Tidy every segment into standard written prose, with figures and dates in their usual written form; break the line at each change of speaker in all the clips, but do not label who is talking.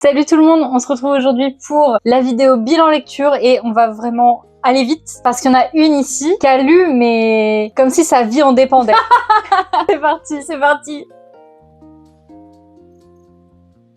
Salut tout le monde, on se retrouve aujourd'hui pour la vidéo bilan lecture et on va vraiment aller vite parce qu'il y en a une ici qui a lu mais comme si sa vie en dépendait. C'est parti.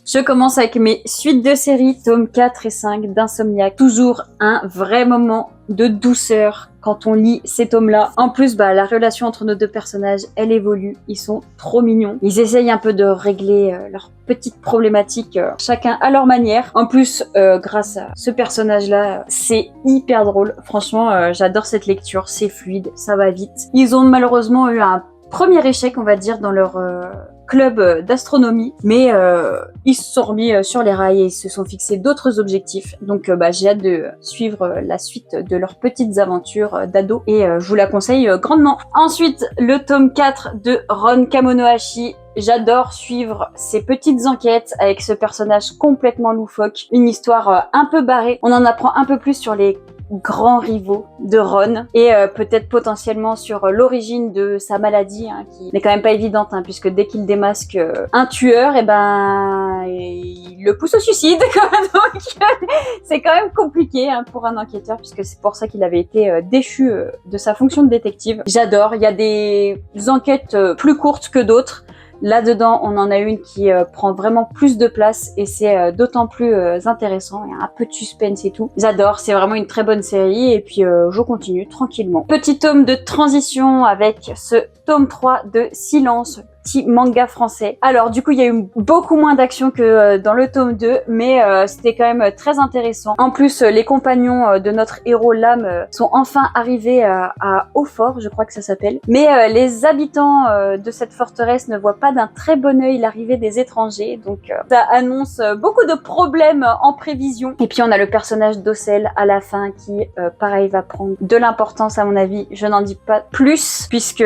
Je commence avec mes suites de séries, tomes 4 et 5 d'Insomniac. Toujours un vrai moment de douceur quand on lit ces tomes-là. En plus, la relation entre nos deux personnages, elle évolue. Ils sont trop mignons. Ils essayent un peu de régler leurs petites problématiques, chacun à leur manière. En plus, grâce à ce personnage-là, c'est hyper drôle. Franchement, j'adore cette lecture. C'est fluide, ça va vite. Ils ont malheureusement eu un premier échec, on va dire, dans leur club d'astronomie, mais ils se sont remis sur les rails et ils se sont fixés d'autres objectifs. Donc j'ai hâte de suivre la suite de leurs petites aventures d'ado et je vous la conseille grandement. Ensuite, le tome 4 de Ron Kamonohashi. J'adore suivre ces petites enquêtes avec ce personnage complètement loufoque, une histoire un peu barrée. On en apprend un peu plus sur les grands rivaux de Ron et peut-être potentiellement sur l'origine de sa maladie qui n'est quand même pas évidente puisque dès qu'il démasque un tueur il le pousse au suicide donc c'est quand même compliqué pour un enquêteur puisque c'est pour ça qu'il avait été déchu de sa fonction de détective. J'adore, il y a des enquêtes plus courtes que d'autres. Là-dedans, on en a une qui prend vraiment plus de place et c'est d'autant plus intéressant. Il y a un peu de suspense et tout. J'adore, c'est vraiment une très bonne série et puis je continue tranquillement. Petit tome de transition avec ce tome 3 de Silence, petit manga français. Alors du coup, il y a eu beaucoup moins d'action que dans le tome 2, mais c'était quand même très intéressant. En plus, les compagnons de notre héros Lame sont enfin arrivés à Hautfort, je crois que ça s'appelle. Mais les habitants de cette forteresse ne voient pas d'un très bon œil l'arrivée des étrangers, donc ça annonce beaucoup de problèmes en prévision. Et puis on a le personnage d'Ocel à la fin qui, pareil, va prendre de l'importance à mon avis. Je n'en dis pas plus, puisque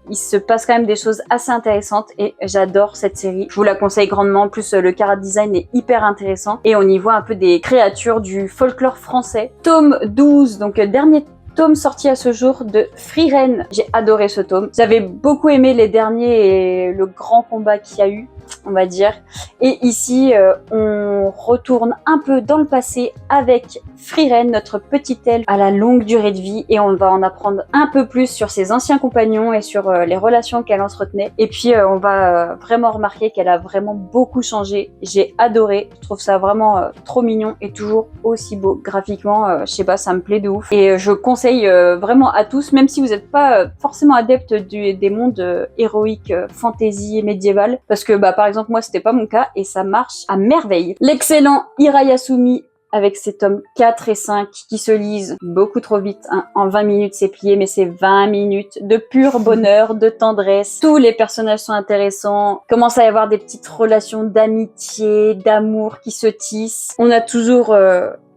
il se passe quand même des choses assez intéressantes et j'adore cette série. Je vous la conseille grandement. En plus, le chara design est hyper intéressant et on y voit un peu des créatures du folklore français. Tome 12, donc dernier tome sorti à ce jour de Frieren. J'ai adoré ce tome. J'avais beaucoup aimé les derniers et le grand combat qu'il y a eu, on va dire. Et ici, on retourne un peu dans le passé avec Frieren, notre petite elfe à la longue durée de vie, et on va en apprendre un peu plus sur ses anciens compagnons et sur les relations qu'elle entretenait. Et puis, on va vraiment remarquer qu'elle a vraiment beaucoup changé. J'ai adoré. Je trouve ça vraiment trop mignon et toujours aussi beau. Graphiquement, je sais pas, ça me plaît de ouf. Et je conseille vraiment à tous, même si vous n'êtes pas forcément adepte des mondes héroïques, fantasy et médiéval, parce que par exemple moi c'était pas mon cas et ça marche à merveille. L'excellent Hirayasumi avec ses tomes 4 et 5 qui se lisent beaucoup trop vite. En 20 minutes c'est plié, mais c'est 20 minutes de pur bonheur, de tendresse. Tous les personnages sont intéressants. Commence à y avoir des petites relations d'amitié, d'amour qui se tissent. On a toujours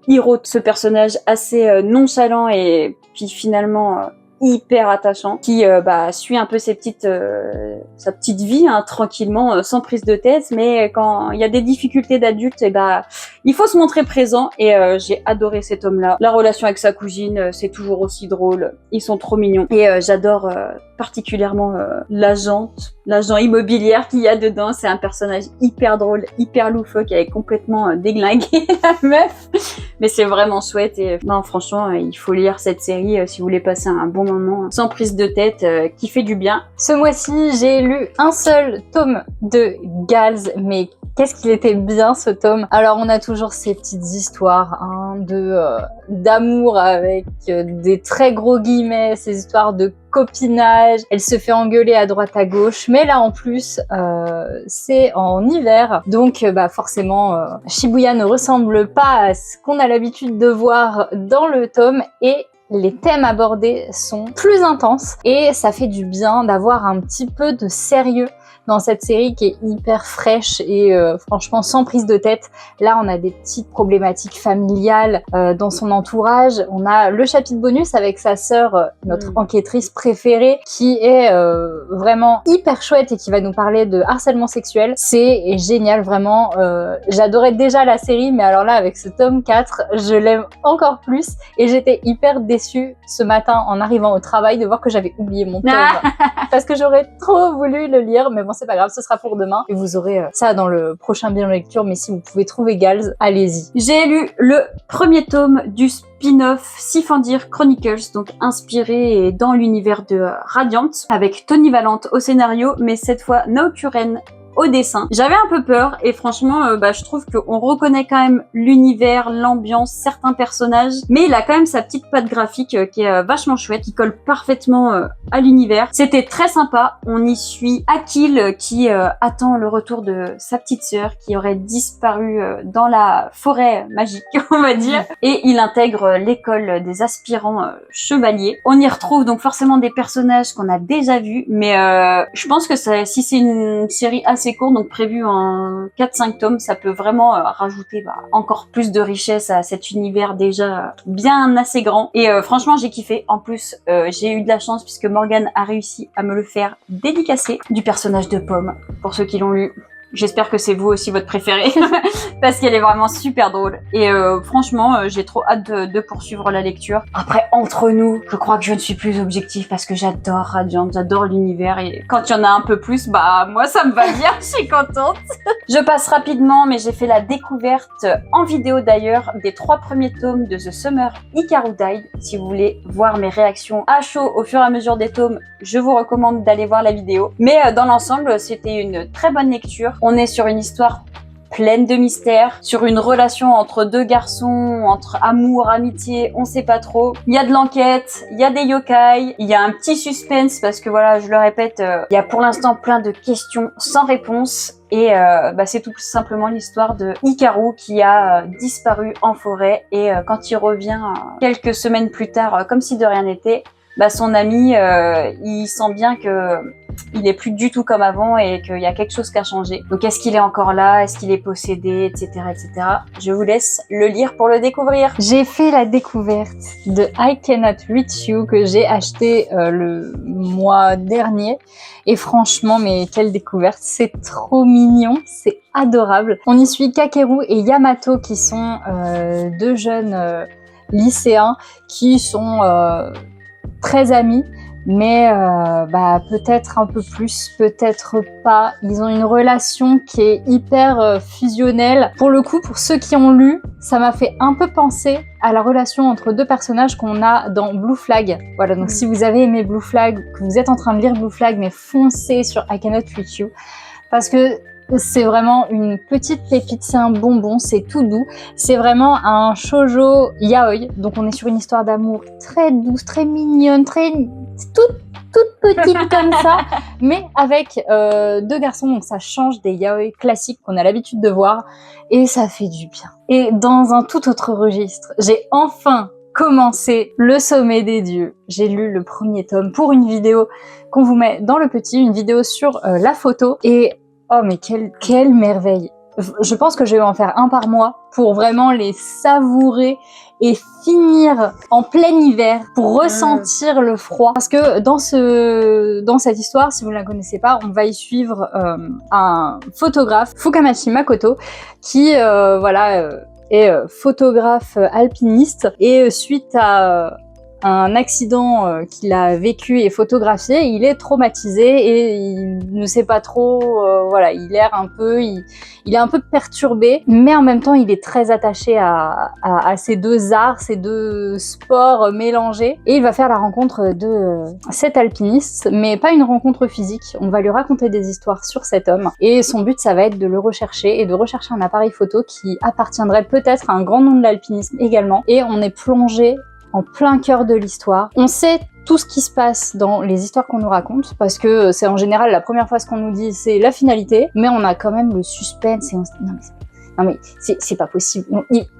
Hiro, ce personnage assez nonchalant et puis finalement hyper attachant, qui suit un peu sa petite vie tranquillement, sans prise de tête, mais quand il y a des difficultés d'adulte, il faut se montrer présent et j'ai adoré cet homme-là. La relation avec sa cousine, c'est toujours aussi drôle, ils sont trop mignons et j'adore particulièrement l'agent immobilière qu'il y a dedans. C'est un personnage hyper drôle, hyper loufoque, qui avait complètement déglingué la meuf, mais c'est vraiment chouette et non, franchement, il faut lire cette série si vous voulez passer un bon moment sans prise de tête, qui fait du bien. Ce mois-ci, j'ai lu un seul tome de Gals, mais qu'est-ce qu'il était bien ce tome. Alors on a toujours ces petites histoires d'amour avec des très gros guillemets, ces histoires de copinage, elle se fait engueuler à droite à gauche, mais là en plus c'est en hiver, donc forcément Shibuya ne ressemble pas à ce qu'on a l'habitude de voir dans le tome et les thèmes abordés sont plus intenses et ça fait du bien d'avoir un petit peu de sérieux dans cette série qui est hyper fraîche et franchement sans prise de tête. Là on a des petites problématiques familiales dans son entourage. On a le chapitre bonus avec sa sœur, notre enquêtrice préférée, qui est vraiment hyper chouette et qui va nous parler de harcèlement sexuel. C'est génial vraiment. J'adorais déjà la série, mais alors là avec ce tome 4, je l'aime encore plus et j'étais hyper déçue ce matin en arrivant au travail de voir que j'avais oublié mon tome parce que j'aurais trop voulu le lire, mais bon,
c'est pas grave, ce sera pour demain. Et vous aurez ça dans le prochain bilan lecture, mais si vous pouvez trouver Gals, allez-y.
J'ai lu le premier tome du spin-off Sifandir Chronicles, donc inspiré dans l'univers de Radiant, avec Tony Valente au scénario, mais cette fois Nao Kuren au dessin. J'avais un peu peur et franchement je trouve qu'on reconnaît quand même l'univers, l'ambiance, certains personnages, mais il a quand même sa petite patte graphique qui est vachement chouette, qui colle parfaitement à l'univers. C'était très sympa. On y suit Akil qui attend le retour de sa petite sœur qui aurait disparu dans la forêt magique, on va dire, et il intègre l'école des aspirants chevaliers. On y retrouve donc forcément des personnages qu'on a déjà vus, mais je pense que si c'est une série assez court, donc prévu en 4-5 tomes, ça peut vraiment rajouter encore plus de richesse à cet univers déjà bien assez grand. Et franchement, j'ai kiffé. En plus, j'ai eu de la chance puisque Morgane a réussi à me le faire dédicacer du personnage de Pomme, pour ceux qui l'ont lu. J'espère que c'est vous aussi votre préférée parce qu'elle est vraiment super drôle. Et franchement, j'ai trop hâte de poursuivre la lecture. Après, entre nous, je crois que je ne suis plus objective parce que j'adore Radiant, j'adore l'univers et quand il y en a un peu plus, moi ça me va bien, je suis contente. Je passe rapidement, mais j'ai fait la découverte en vidéo d'ailleurs des 3 premiers tomes de The Summer Hikaru Died. Si vous voulez voir mes réactions à chaud au fur et à mesure des tomes, je vous recommande d'aller voir la vidéo. Mais dans l'ensemble, c'était une très bonne lecture. On est sur une histoire pleine de mystères, sur une relation entre 2 garçons, entre amour, amitié, on sait pas trop. Il y a de l'enquête, il y a des yokai, il y a un petit suspense parce que voilà, je le répète, il y a pour l'instant plein de questions sans réponse. Et c'est tout simplement l'histoire de Hikaru qui a disparu en forêt et quand il revient quelques semaines plus tard, comme si de rien n'était, son ami, il sent bien que il est plus du tout comme avant et qu'il y a quelque chose qui a changé. Donc est-ce qu'il est encore là? Est-ce qu'il est possédé? Etc. etc. Je vous laisse le lire pour le découvrir.
J'ai fait la découverte de I Cannot Reach You que j'ai acheté le mois dernier. Et franchement, mais quelle découverte! C'est trop mignon, c'est adorable. On y suit Kakeru et Yamato qui sont 2 jeunes lycéens qui sont très amis. Mais peut-être un peu plus, peut-être pas. Ils ont une relation qui est hyper fusionnelle. Pour le coup, pour ceux qui ont lu, ça m'a fait un peu penser à la relation entre 2 personnages qu'on a dans Blue Flag. Voilà, donc si vous avez aimé Blue Flag, que vous êtes en train de lire Blue Flag, mais foncez sur I Cannot Reach You. Parce que c'est vraiment une petite pépite, c'est un bonbon, c'est tout doux. C'est vraiment un shoujo yaoi. Donc on est sur une histoire d'amour très douce, très mignonne, toute petite comme ça, mais avec 2 garçons, donc ça change des yaoi classiques qu'on a l'habitude de voir, et ça fait du bien. Et dans un tout autre registre, j'ai enfin commencé Le Sommet des Dieux. J'ai lu le premier tome pour une vidéo qu'on vous met dans le petit, une vidéo sur la photo, et oh mais quelle merveille! Je pense que je vais en faire un par mois pour vraiment les savourer et finir en plein hiver pour ressentir le froid. Parce que dans cette histoire, si vous ne la connaissez pas, on va y suivre un photographe, Fukamachi Makoto, qui est photographe alpiniste et suite à un accident qu'il a vécu et photographié, il est traumatisé et il ne sait pas trop, il est un peu perturbé, mais en même temps il est très attaché à ces 2 arts, ces 2 sports mélangés, et il va faire la rencontre de cet alpiniste, mais pas une rencontre physique. On va lui raconter des histoires sur cet homme, et son but ça va être de le rechercher et de rechercher un appareil photo qui appartiendrait peut-être à un grand nom de l'alpinisme également, et on est plongé en plein cœur de l'histoire. On sait tout ce qui se passe dans les histoires qu'on nous raconte, parce que c'est en général la première fois ce qu'on nous dit, c'est la finalité, mais on a quand même le suspense et on se dit non mais c'est pas possible,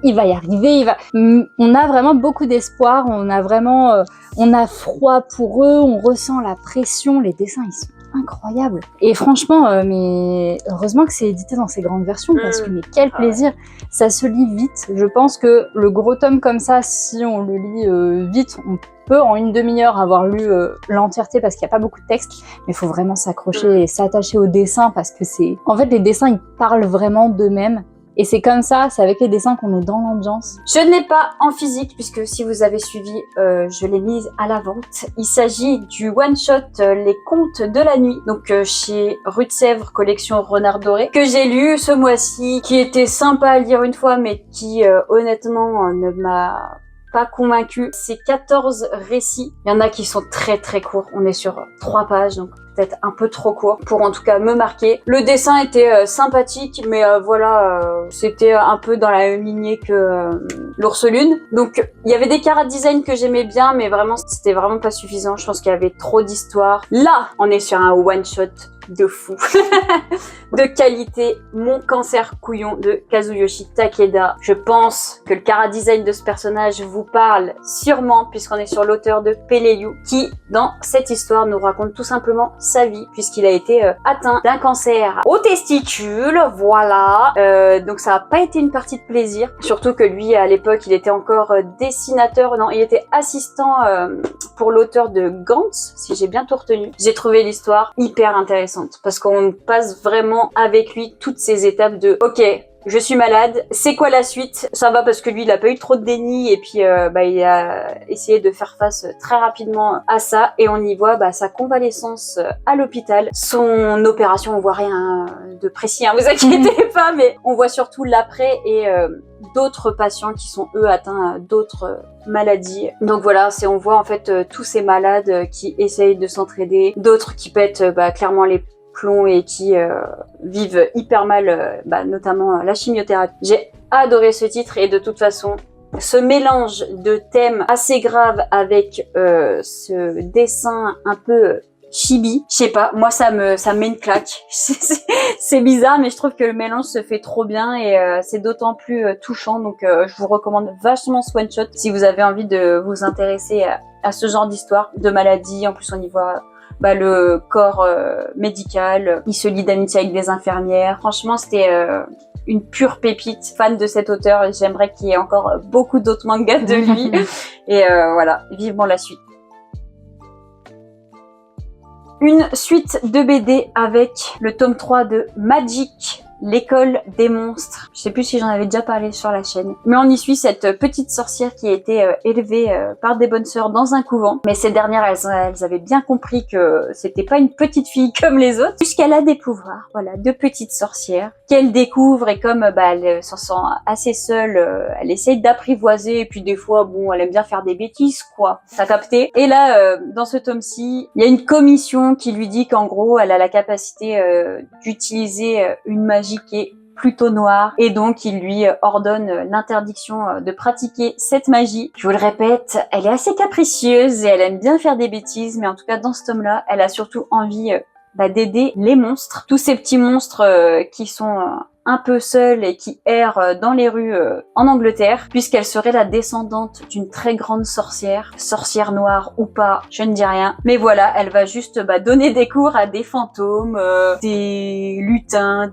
il va y arriver, on a vraiment beaucoup d'espoir, on a froid pour eux, on ressent la pression, les dessins ils sont incroyables. Et franchement, mais heureusement que c'est édité dans ces grandes versions, parce que mais quel plaisir, ça se lit vite. Je pense que le gros tome comme ça, si on le lit vite, on peut en une demi-heure avoir lu l'entièreté parce qu'il n'y a pas beaucoup de texte, mais il faut vraiment s'accrocher et s'attacher aux dessins parce que en fait les dessins ils parlent vraiment d'eux-mêmes. Et c'est comme ça, c'est avec les dessins qu'on est dans l'ambiance.
Je ne l'ai pas en physique, puisque si vous avez suivi, je l'ai mise à la vente. Il s'agit du one-shot Les Contes de la Nuit, donc chez Rue de Sèvres, collection Renard Doré, que j'ai lu ce mois-ci, qui était sympa à lire une fois, mais qui honnêtement ne m'a pas convaincu. C'est 14 récits. Il y en a qui sont très très courts. On est sur 3 pages, donc peut-être un peu trop court pour en tout cas me marquer. Le dessin était sympathique, mais voilà, c'était un peu dans la même lignée que l'Ours Lune. Donc il y avait des chara design que j'aimais bien, mais vraiment c'était vraiment pas suffisant. Je pense qu'il y avait trop d'histoires. Là, on est sur un one shot de fou, de qualité. Mon cancer couillon de Kazuyoshi Takeda. Je pense que le chara design de ce personnage vous parle sûrement, puisqu'on est sur l'auteur de Peleyu, qui dans cette histoire nous raconte tout simplement sa vie, puisqu'il a été atteint d'un cancer au testicule, voilà. Donc ça n'a pas été une partie de plaisir, surtout que lui à l'époque il était encore dessinateur, non, il était assistant pour l'auteur de Gantz, si j'ai bien tout retenu. J'ai trouvé l'histoire hyper intéressante, parce qu'on passe vraiment avec lui toutes ces étapes de ok, je suis malade, c'est quoi la suite? Ça va parce que lui il a pas eu trop de déni, et puis il a essayé de faire face très rapidement à ça, et on y voit sa convalescence à l'hôpital, son opération. On voit rien de précis, hein, vous inquiétez pas, mais on voit surtout l'après et d'autres patients qui sont eux atteints d'autres maladies. Donc voilà, on voit en fait tous ces malades qui essayent de s'entraider, d'autres qui pètent clairement les plombs et qui vivent hyper mal, notamment la chimiothérapie. J'ai adoré ce titre, et de toute façon, ce mélange de thèmes assez graves avec ce dessin un peu chibi, je sais pas, moi ça me met une claque. C'est bizarre, mais je trouve que le mélange se fait trop bien, et c'est d'autant plus touchant. Donc je vous recommande vachement ce one shot si vous avez envie de vous intéresser à ce genre d'histoire, de maladie. En plus on y voit le corps médical, il se lie d'amitié avec des infirmières. Franchement, c'était une pure pépite. Fan de cet auteur, et j'aimerais qu'il y ait encore beaucoup d'autres mangas de lui. Et voilà, vivement la suite. Une suite de BD avec le tome 3 de Magic, l'école des monstres. Je sais plus si j'en avais déjà parlé sur la chaîne. Mais on y suit cette petite sorcière qui a été élevée par des bonnes sœurs dans un couvent. Mais ces dernières, elles avaient bien compris que c'était pas une petite fille comme les autres, puisqu'elle a des pouvoirs. Voilà, de petites sorcières qu'elle découvre, et comme elle s'en sent assez seule, elle essaye d'apprivoiser, et puis des fois, elle aime bien faire des bêtises, quoi. T'as capté? Et là, dans ce tome-ci, il y a une commission qui lui dit qu'en gros, elle a la capacité d'utiliser une magie qui est plutôt noire, et donc il lui ordonne l'interdiction de pratiquer cette magie. Je vous le répète, elle est assez capricieuse et elle aime bien faire des bêtises, mais en tout cas dans ce tome-là, elle a surtout envie d'aider les monstres, tous ces petits monstres qui sont un peu seuls et qui errent dans les rues en Angleterre, puisqu'elle serait la descendante d'une très grande sorcière noire ou pas, je ne dis rien. Mais voilà, elle va juste donner des cours à des fantômes, des lutins,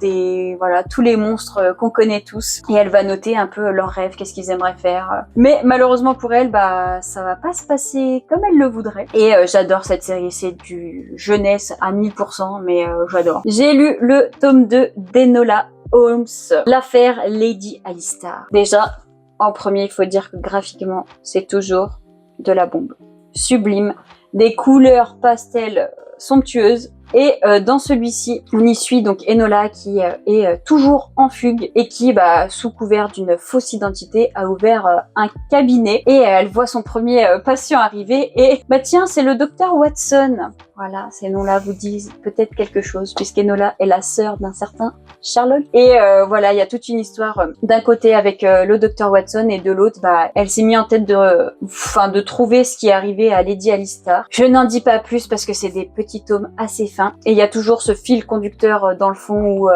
voilà, tous les monstres qu'on connaît tous, et elle va noter un peu leurs rêves, qu'est-ce qu'ils aimeraient faire. Mais malheureusement pour elle, ça va pas se passer comme elle le voudrait. Et j'adore cette série, c'est du jeunesse à 1000%, mais j'adore. J'ai lu le tome 2 d'Enola Holmes, l'affaire Lady Alistar. Déjà, en premier, il faut dire que graphiquement, c'est toujours de la bombe. Sublime, des couleurs pastel somptueuses. Et dans celui-ci, on y suit donc Enola qui est toujours en fugue, et qui, sous couvert d'une fausse identité, a ouvert un cabinet, et elle voit son premier patient arriver, et tiens, c'est le docteur Watson. Voilà, ces noms-là vous disent peut-être quelque chose, puisqu'Enola est la sœur d'un certain Sherlock. Et voilà, il y a toute une histoire d'un côté avec le docteur Watson, et de l'autre, elle s'est mis en tête de trouver ce qui est arrivé à Lady Alistar. Je n'en dis pas plus parce que c'est des petits tomes assez fins. Et il y a toujours ce fil conducteur dans le fond où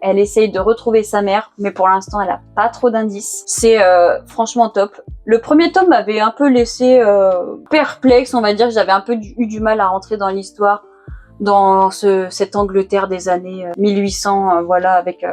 elle essaye de retrouver sa mère, mais pour l'instant elle a pas trop d'indices. C'est franchement top. Le premier tome m'avait un peu laissé perplexe, on va dire. J'avais un peu eu du mal à rentrer dans l'histoire, dans cette Angleterre des années 1800, voilà, avec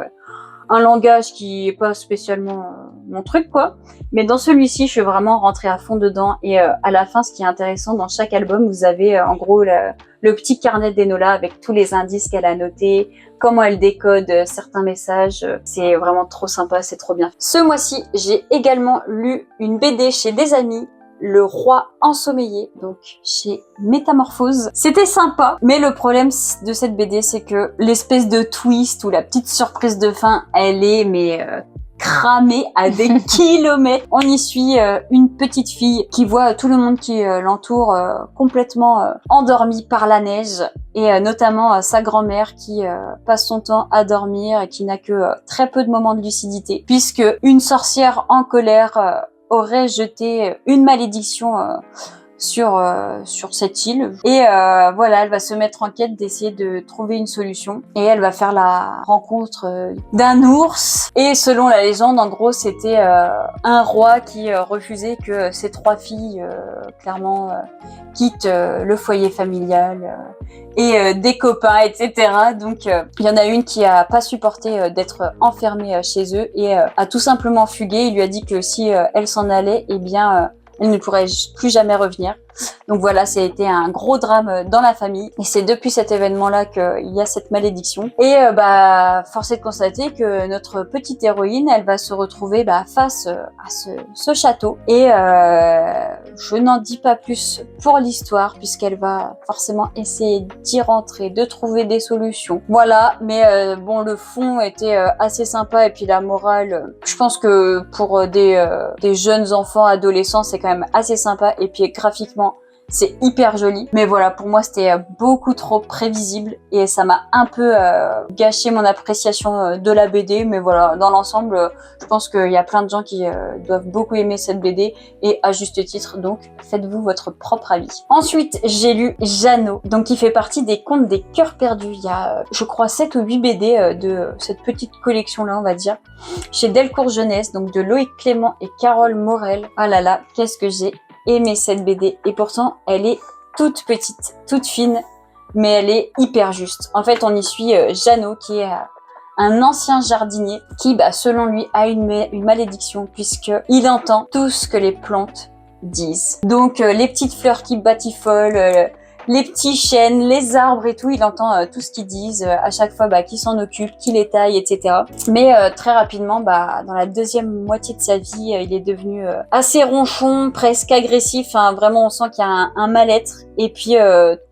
un langage qui est pas spécialement mon truc quoi. Mais dans celui-ci, je suis vraiment rentrée à fond dedans. Et à la fin, ce qui est intéressant, dans chaque album, vous avez en gros le petit carnet d'Enola avec tous les indices qu'elle a notés, comment elle décode certains messages. C'est vraiment trop sympa, c'est trop bien. Ce mois-ci, j'ai également lu une BD chez des amis, Le Roi Ensommeillé, donc chez Métamorphose. C'était sympa, mais le problème de cette BD, c'est que l'espèce de twist ou la petite surprise de fin, elle est cramée à des kilomètres. On y suit une petite fille qui voit tout le monde qui l'entoure complètement endormi par la neige, et notamment sa grand-mère qui passe son temps à dormir et qui n'a que très peu de moments de lucidité, puisque une sorcière en colère aurait jeté une malédiction sur cette île. Et voilà, elle va se mettre en quête d'essayer de trouver une solution. Et elle va faire la rencontre d'un ours. Et selon la légende, en gros, c'était un roi qui refusait que ses 3 filles, clairement, quittent le foyer familial et des copains, etc. Donc, il y en a une qui a pas supporté d'être enfermée chez eux et a tout simplement fugué. Il lui a dit que si elle s'en allait, eh bien... elle ne pourrait plus jamais revenir. Donc voilà, ça a été un gros drame dans la famille. Et c'est depuis cet événement-là qu'il y a cette malédiction. Et force est de constater que notre petite héroïne, elle va se retrouver face à ce château. Et je n'en dis pas plus pour l'histoire, puisqu'elle va forcément essayer d'y rentrer, de trouver des solutions. Voilà, mais bon, le fond était assez sympa. Et puis la morale, je pense que pour des jeunes enfants, adolescents, c'est quand même assez sympa. Et puis graphiquement, c'est hyper joli, mais voilà, pour moi c'était beaucoup trop prévisible et ça m'a un peu gâché mon appréciation de la BD. Mais voilà, dans l'ensemble, je pense qu'il y a plein de gens qui doivent beaucoup aimer cette BD, et à juste titre, donc faites-vous votre propre avis. Ensuite, j'ai lu Jeannot, donc qui fait partie des contes des cœurs perdus. Il y a, je crois, 7 ou 8 BD de cette petite collection-là, on va dire, chez Delcourt Jeunesse, donc de Loïc Clément et Carole Morel. Ah là là, qu'est-ce que j'ai aimé cette BD, et pourtant elle est toute petite, toute fine, mais elle est hyper juste. En fait, on y suit Jeannot, qui est un ancien jardinier qui, selon lui, a une malédiction, puisqu'il entend tout ce que les plantes disent. Donc les petites fleurs qui batifolent, les petits chênes, les arbres et tout, il entend tout ce qu'ils disent, à chaque fois qui s'en occupe, qui les taille, etc. Mais très rapidement, dans la deuxième moitié de sa vie, il est devenu assez ronchon, presque agressif. Enfin, vraiment, on sent qu'il y a un mal-être. Et puis,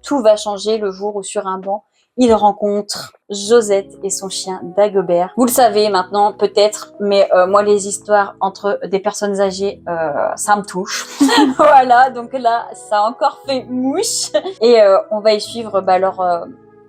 tout va changer le jour où, sur un banc, il rencontre Josette et son chien Dagobert. Vous le savez maintenant, peut-être, mais moi, les histoires entre des personnes âgées, ça me touche. Voilà, donc là, ça a encore fait mouche. Et on va y suivre leur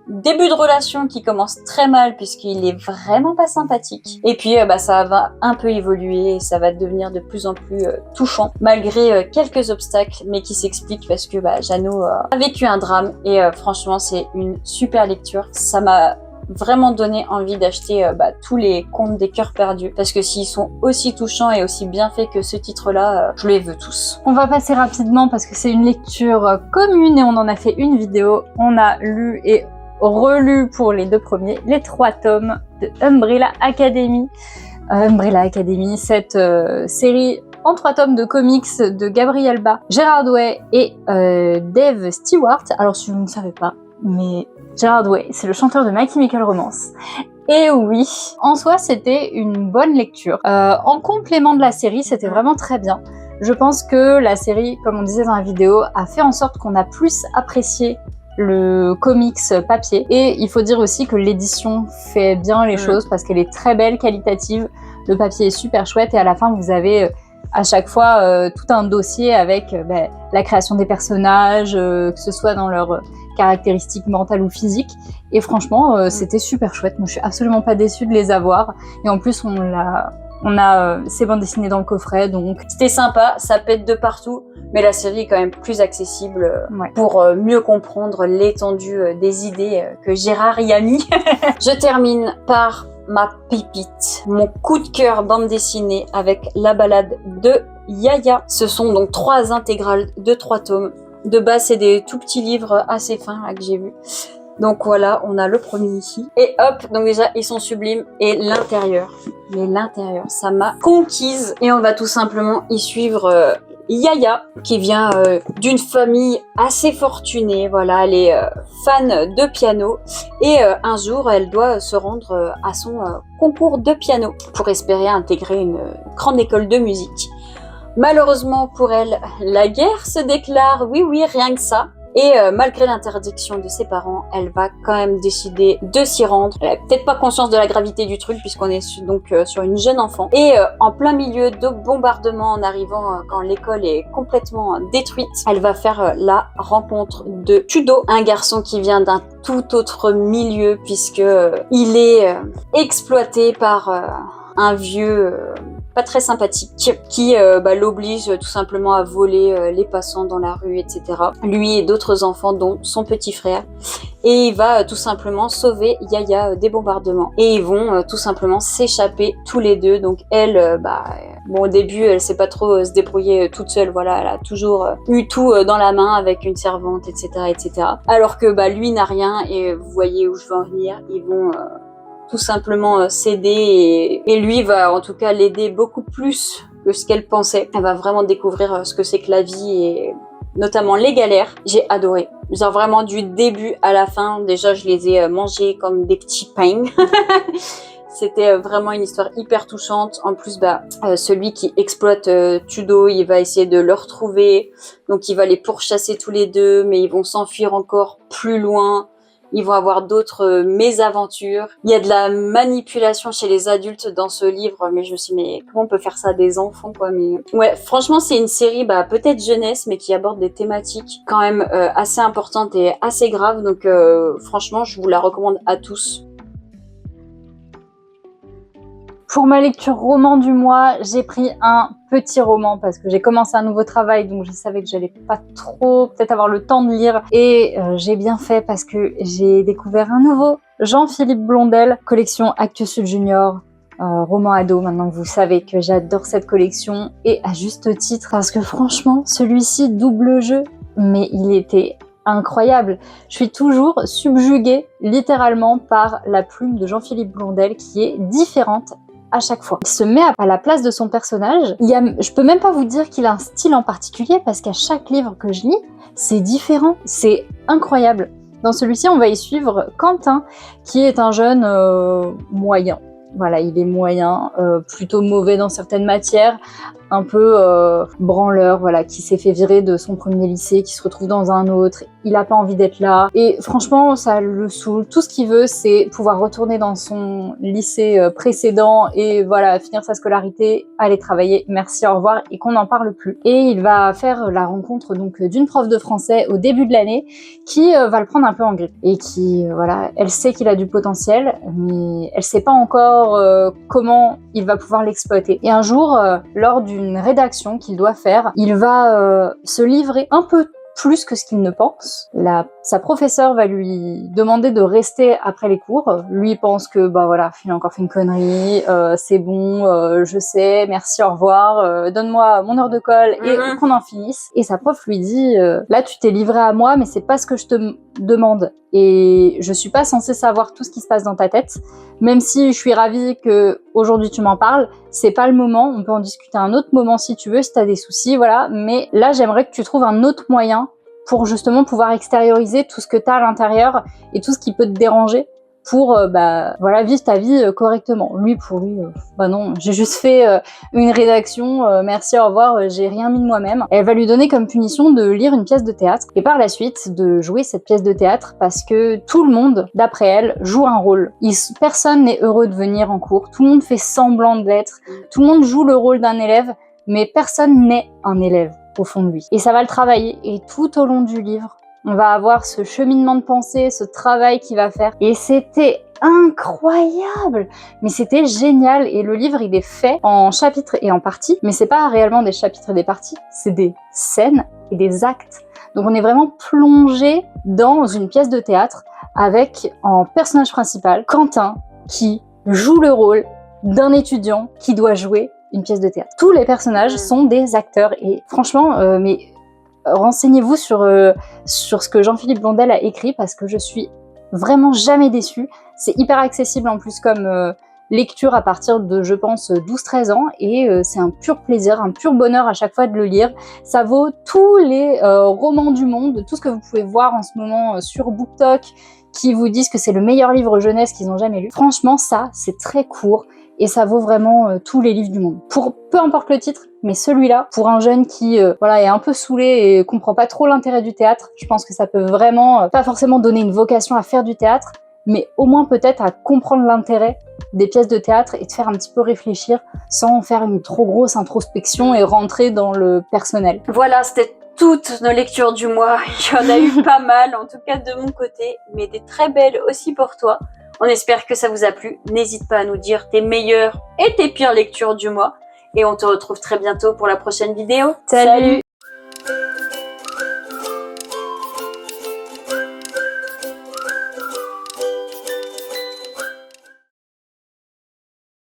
début de relation qui commence très mal, puisqu'il est vraiment pas sympathique. Et puis, ça va un peu évoluer et ça va devenir de plus en plus touchant, malgré quelques obstacles, mais qui s'expliquent parce que Jeannot a vécu un drame. Et franchement, c'est une super lecture. Ça m'a vraiment donné envie d'acheter tous les contes des cœurs perdus, parce que s'ils sont aussi touchants et aussi bien faits que ce titre-là, je les veux tous.
On va passer rapidement parce que c'est une lecture commune et on en a fait une vidéo. On a lu et relu pour les 2 premiers les 3 tomes de Umbrella Academy. Umbrella Academy, cette série en 3 tomes de comics de Gabriel Bá, Gerard Way et Dave Stewart. Alors si vous ne savez pas, mais Gerard Way, c'est le chanteur de My Chemical Romance. Et oui, en soi, c'était une bonne lecture. En complément de la série, c'était vraiment très bien. Je pense que la série, comme on disait dans la vidéo, a fait en sorte qu'on a plus apprécié le comics papier. Et il faut dire aussi que l'édition fait bien les choses, parce qu'elle est très belle, qualitative. Le papier est super chouette, et à la fin, vous avez à chaque fois tout un dossier avec la création des personnages, que ce soit dans leur caractéristiques mentales ou physiques. Et franchement, c'était super chouette. Moi, je suis absolument pas déçue de les avoir. Et en plus, on a ces bandes dessinées dans le coffret, donc
c'était sympa. Ça pète de partout, mais la série est quand même plus accessible pour mieux comprendre l'étendue des idées que Gérard y a mis. Je termine par ma pépite, mon coup de cœur bande dessinée avec La Balade de Yaya. Ce sont donc 3 intégrales de 3 tomes. De base, c'est des tout petits livres assez fins là, que j'ai vus. Donc voilà, on a le premier ici. Et hop, donc déjà, ils sont sublimes. Et l'intérieur, mais l'intérieur, ça m'a conquise. Et on va tout simplement y suivre Yaya, qui vient d'une famille assez fortunée. Voilà, elle est fan de piano. Et un jour, elle doit se rendre à son concours de piano pour espérer intégrer une grande école de musique. Malheureusement pour elle, la guerre se déclare, oui, rien que ça. Et malgré l'interdiction de ses parents, elle va quand même décider de s'y rendre. Elle a peut-être pas conscience de la gravité du truc puisqu'on est donc sur une jeune enfant. Et en plein milieu de bombardements en arrivant quand l'école est complètement détruite, elle va faire la rencontre de Tudo, un garçon qui vient d'un tout autre milieu puisque il est exploité par un vieux pas très sympathique qui l'oblige tout simplement à voler les passants dans la rue, etc. Lui et d'autres enfants dont son petit frère. Et il va tout simplement sauver Yaya des bombardements. Et ils vont tout simplement s'échapper tous les deux. Donc elle, au début, elle sait pas trop se débrouiller toute seule. Voilà, elle a toujours eu tout dans la main avec une servante, etc., etc. Alors que lui n'a rien. Et vous voyez où je veux en venir. Ils vont tout simplement s'aider et lui va en tout cas l'aider beaucoup plus que ce qu'elle pensait. Elle va vraiment découvrir ce que c'est que la vie et notamment les galères. J'ai adoré. Genre vraiment du début à la fin. Déjà, je les ai mangés comme des petits pains. C'était vraiment une histoire hyper touchante. En plus, celui qui exploite Tudo, il va essayer de le retrouver. Donc, il va les pourchasser tous les deux, mais ils vont s'enfuir encore plus loin. Ils vont avoir d'autres mésaventures. Il y a de la manipulation chez les adultes dans ce livre, mais je me suis dit, mais comment on peut faire ça à des enfants, quoi. Mais ouais, franchement, c'est une série, peut-être jeunesse, mais qui aborde des thématiques quand même assez importantes et assez graves. Donc, franchement, je vous la recommande à tous.
Pour ma lecture roman du mois, j'ai pris un petit roman parce que j'ai commencé un nouveau travail, donc je savais que j'allais pas trop peut-être avoir le temps de lire. Et j'ai bien fait parce que j'ai découvert un nouveau Jean-Philippe Blondel, collection Actes Sud Junior, roman ado. Maintenant que vous savez que j'adore cette collection, et à juste titre, parce que franchement, celui-ci double jeu, mais il était incroyable. Je suis toujours subjuguée littéralement par la plume de Jean-Philippe Blondel qui est différente à chaque fois. Il se met à la place de son personnage. Je peux même pas vous dire qu'il a un style en particulier parce qu'à chaque livre que je lis, c'est différent. C'est incroyable. Dans celui-ci, on va y suivre Quentin, qui est un jeune moyen. Voilà, il est moyen, plutôt mauvais dans certaines matières, un peu branleur, voilà, qui s'est fait virer de son premier lycée, qui se retrouve dans un autre. Il a pas envie d'être là. Et franchement, ça le saoule. Tout ce qu'il veut, c'est pouvoir retourner dans son lycée précédent et voilà, finir sa scolarité, aller travailler, merci, au revoir, et qu'on n'en parle plus. Et il va faire la rencontre donc d'une prof de français au début de l'année qui va le prendre un peu en grippe. Et qui, voilà, elle sait qu'il a du potentiel, mais elle sait pas encore comment il va pouvoir l'exploiter. Et un jour, lors d'une rédaction qu'il doit faire, il va se livrer un peu plus que ce qu'il ne pense. Sa professeure va lui demander de rester après les cours. Lui pense que voilà, il a encore fait une connerie, c'est bon, je sais, merci, au revoir, donne-moi mon heure de colle et qu'on en finisse. Et sa prof lui dit là tu t'es livré à moi, mais c'est pas ce que je te demande. Et je suis pas censée savoir tout ce qui se passe dans ta tête, même si je suis ravie que aujourd'hui tu m'en parles. C'est pas le moment, on peut en discuter un autre moment si tu veux, si t'as des soucis, voilà. Mais là, j'aimerais que tu trouves un autre moyen pour justement pouvoir extérioriser tout ce que t'as à l'intérieur et tout ce qui peut te déranger pour voilà, vivre ta vie correctement. Pour lui, non, j'ai juste fait une rédaction, merci, au revoir, j'ai rien mis de moi-même. Elle va lui donner comme punition de lire une pièce de théâtre et par la suite de jouer cette pièce de théâtre parce que tout le monde, d'après elle, joue un rôle. Personne n'est heureux de venir en cours, tout le monde fait semblant de l'être, tout le monde joue le rôle d'un élève, mais personne n'est un élève au fond de lui. Et ça va le travailler, et tout au long du livre, on va avoir ce cheminement de pensée, ce travail qu'il va faire. Et c'était incroyable! Mais c'était génial. Et le livre, il est fait en chapitres et en parties. Mais c'est pas réellement des chapitres et des parties, c'est des scènes et des actes. Donc on est vraiment plongé dans une pièce de théâtre avec en personnage principal Quentin qui joue le rôle d'un étudiant qui doit jouer une pièce de théâtre. Tous les personnages sont des acteurs et franchement, renseignez-vous sur ce que Jean-Philippe Blondel a écrit parce que je suis vraiment jamais déçu. C'est hyper accessible en plus comme lecture à partir de, je pense, 12-13 ans, et c'est un pur plaisir, un pur bonheur à chaque fois de le lire. Ça vaut tous les romans du monde, tout ce que vous pouvez voir en ce moment sur BookTok, qui vous disent que c'est le meilleur livre jeunesse qu'ils ont jamais lu. Franchement, ça, c'est très court, et ça vaut vraiment tous les livres du monde. Pour peu importe le titre, mais celui-là, pour un jeune qui voilà, est un peu saoulé et comprend pas trop l'intérêt du théâtre, je pense que ça peut vraiment, pas forcément donner une vocation à faire du théâtre, mais au moins peut-être à comprendre l'intérêt des pièces de théâtre et de faire un petit peu réfléchir sans faire une trop grosse introspection et rentrer dans le personnel.
Voilà, c'était toutes nos lectures du mois. Il y en a eu pas mal, en tout cas de mon côté, mais des très belles aussi pour toi. On espère que ça vous a plu. N'hésite pas à nous dire tes meilleures et tes pires lectures du mois. Et on te retrouve très bientôt pour la prochaine vidéo.
Salut.